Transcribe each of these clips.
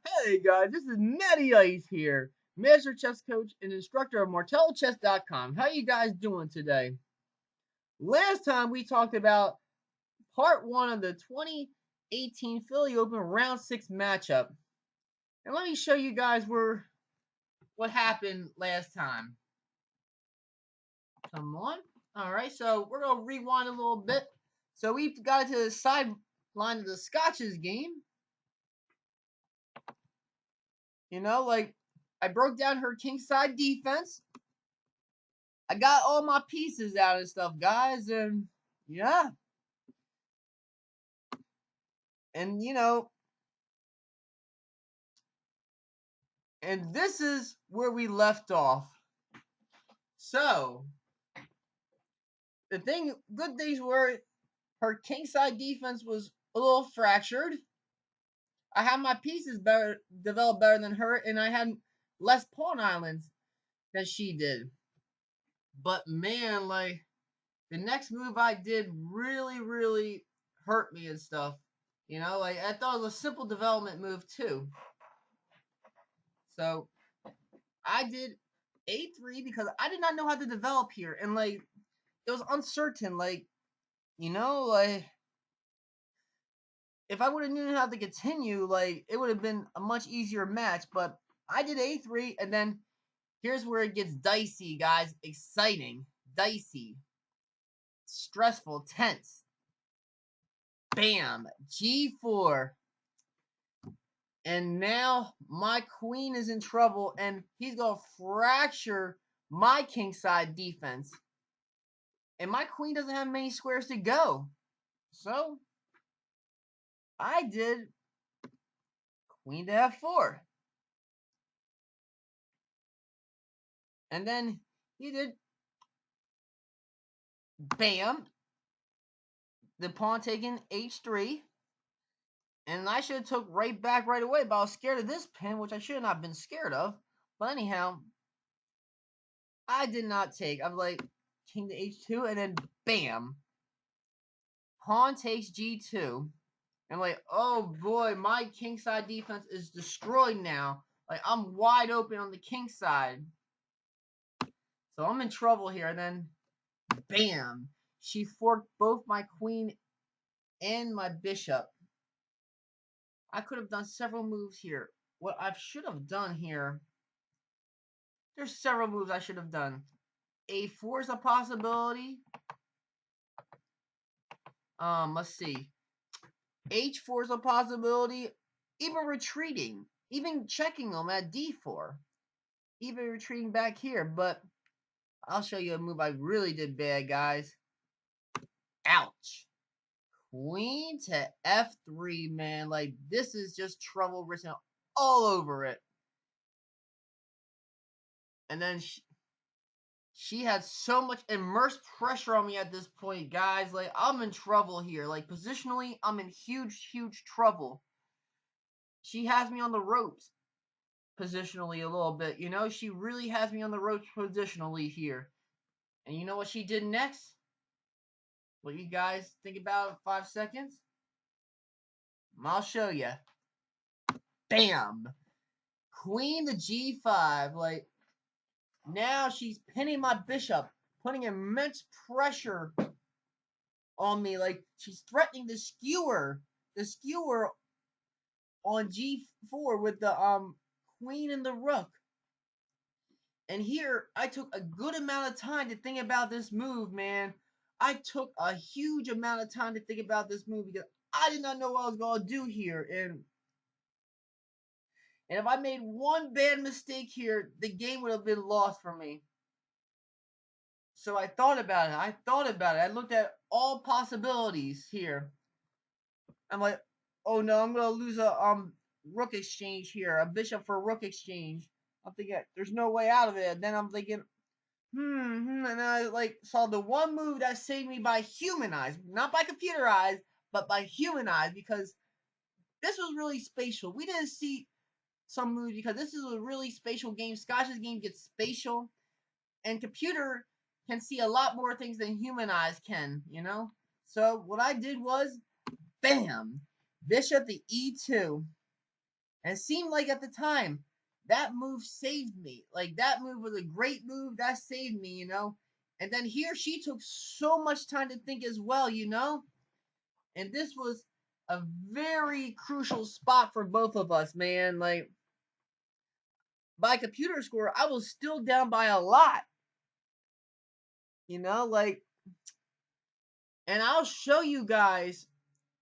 Hey guys, this is Matty Ice here, Master Chess Coach and instructor of MartelloChess.com. How you guys doing today? Last time we talked about part one of the 2018 Philly Open Round 6 matchup. And let me show you guys what happened last time. Come on. Alright, so we're going to rewind a little bit. So we got to the sideline of the Scotches game. You know, like, I broke down her kingside defense. I got all my pieces out and stuff, guys, and yeah. And and this is where we left off. So, good things were her kingside defense was a little fractured. I had my pieces developed better than her, and I had less pawn islands than she did. But man, like, the next move I did really, really hurt me and stuff. Like, I thought it was a simple development move too. So I did A3 because I did not know how to develop here, and like it was uncertain. Like, like if I would have known how to continue, like it would have been a much easier match. But I did A3, and then here's where it gets dicey, guys. Exciting, dicey, stressful, tense. Bam, G4. And now my queen is in trouble, and he's going to fracture my kingside defense. And my queen doesn't have many squares to go. So I did queen to f4. And then he did bam. The pawn taking h3. And I should have took right back right away, but I was scared of this pin, which I should have not been scared of. But anyhow, I did not take. I'm like, king to h2, and then bam. Pawn takes g2. And like, oh boy, my kingside defense is destroyed now. Like, I'm wide open on the king side. So I'm in trouble here. And then, bam. She forked both my queen and my bishop. I could have done several moves here. What I should have done here, there's several moves I should have done. A4 is a possibility. Let's see. H4 is a possibility. Even retreating. Even checking them at D4. Even retreating back here. But I'll show you a move I really did bad, guys. Ouch. Queen to f3, man. Like, this is just trouble written all over it. And then she had so much immersed pressure on me at this point, guys. Like, I'm in trouble here. Like, positionally, I'm in huge, huge trouble. She has me on the ropes positionally a little bit. She really has me on the ropes positionally here. And you know what she did next? What you guys think about in 5 seconds? I'll show you. Bam! Queen to g5. Like, now she's pinning my bishop, putting immense pressure on me. Like, she's threatening the skewer on g4 with the queen and the rook. And here I took a good amount of time to think about this move, man. I took a huge amount of time to think about this move because I did not know what I was going to do here. And if I made one bad mistake here, the game would have been lost for me. So I thought about it. I looked at all possibilities here. I'm like, oh no, I'm gonna lose a rook exchange here, a bishop for rook exchange. I'm thinking there's no way out of it. And then I'm thinking, and I like saw the one move that saved me by human eyes, not by computer eyes, but by human eyes, because this was really spatial. We didn't see some moves because this is a really spatial game. Scotch's game gets spatial, and computer can see a lot more things than human eyes can, So what I did was, bam, bishop to e2. And it seemed like at the time, that move saved me. Like, that move was a great move. That saved me, you know? And then here she took so much time to think as well, you know? And this was a very crucial spot for both of us, man. Like, by computer score, I was still down by a lot, you know? Like, and I'll show you guys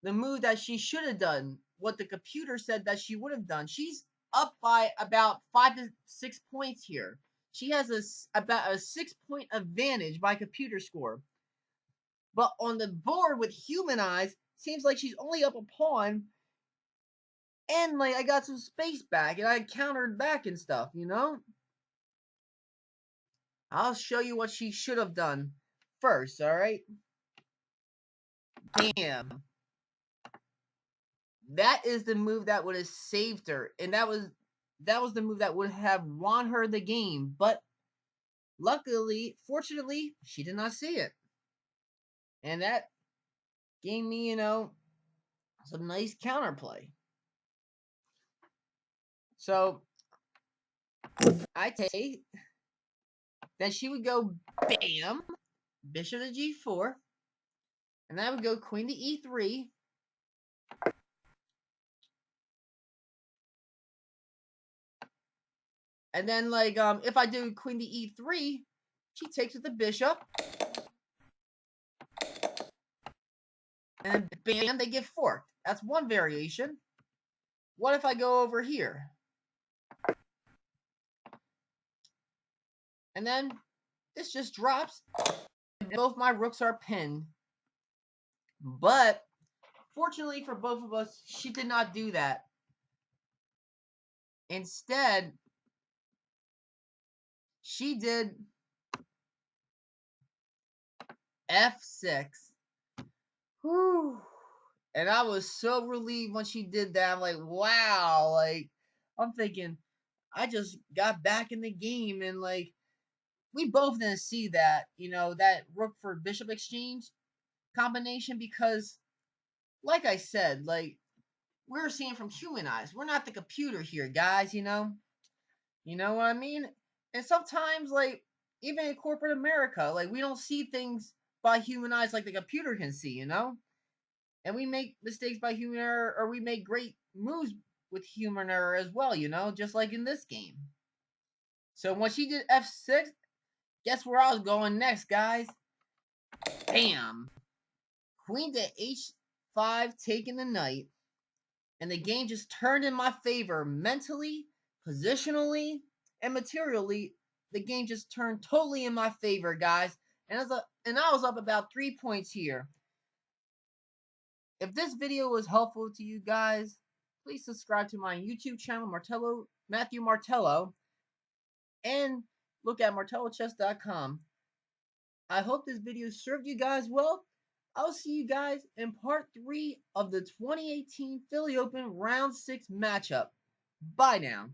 the move that she should have done, what the computer said that she would have done. She's up by about 5 to 6 points here. She has about a 6 point advantage by computer score. But on the board with human eyes, seems like she's only up a pawn. And like I got some space back and I countered back and stuff, you know? I'll show you what she should have done first, alright? Bam. That is the move that would have saved her. And that was the move that would have won her the game. But luckily, fortunately, she did not see it. And that gave me, you know, some nice counterplay. So I take. Then she would go bam, bishop to g4. And I would go queen to e3. And then like if I do queen to e3, she takes with the bishop. And bam, they get forked. That's one variation. What if I go over here? And then this just drops. Both my rooks are pinned. But fortunately for both of us, she did not do that. Instead, she did f6. Whew. And I was so relieved when she did that. I'm like, wow. Like, I'm thinking, I just got back in the game. And, like, we both didn't see that, you know, that rook for bishop exchange combination because, like I said, like, we're seeing from human eyes. We're not the computer here, guys, you know? You know what I mean? And sometimes, like, even in corporate America, like, we don't see things by human eyes like the computer can see, you know? And we make mistakes by human error, or we make great moves with human error as well, you know, just like in this game. So when she did f6, guess where I was going next, guys? Bam! Queen to h5, taking the knight. And the game just turned in my favor mentally, positionally, and materially. The game just turned totally in my favor, guys. And I was up about 3 points here. If this video was helpful to you guys, please subscribe to my YouTube channel, Matthew Martello, and look at martellochess.com. I hope this video served you guys well. I'll see you guys in part 3 of the 2018 Philly Open Round 6 matchup. Bye now.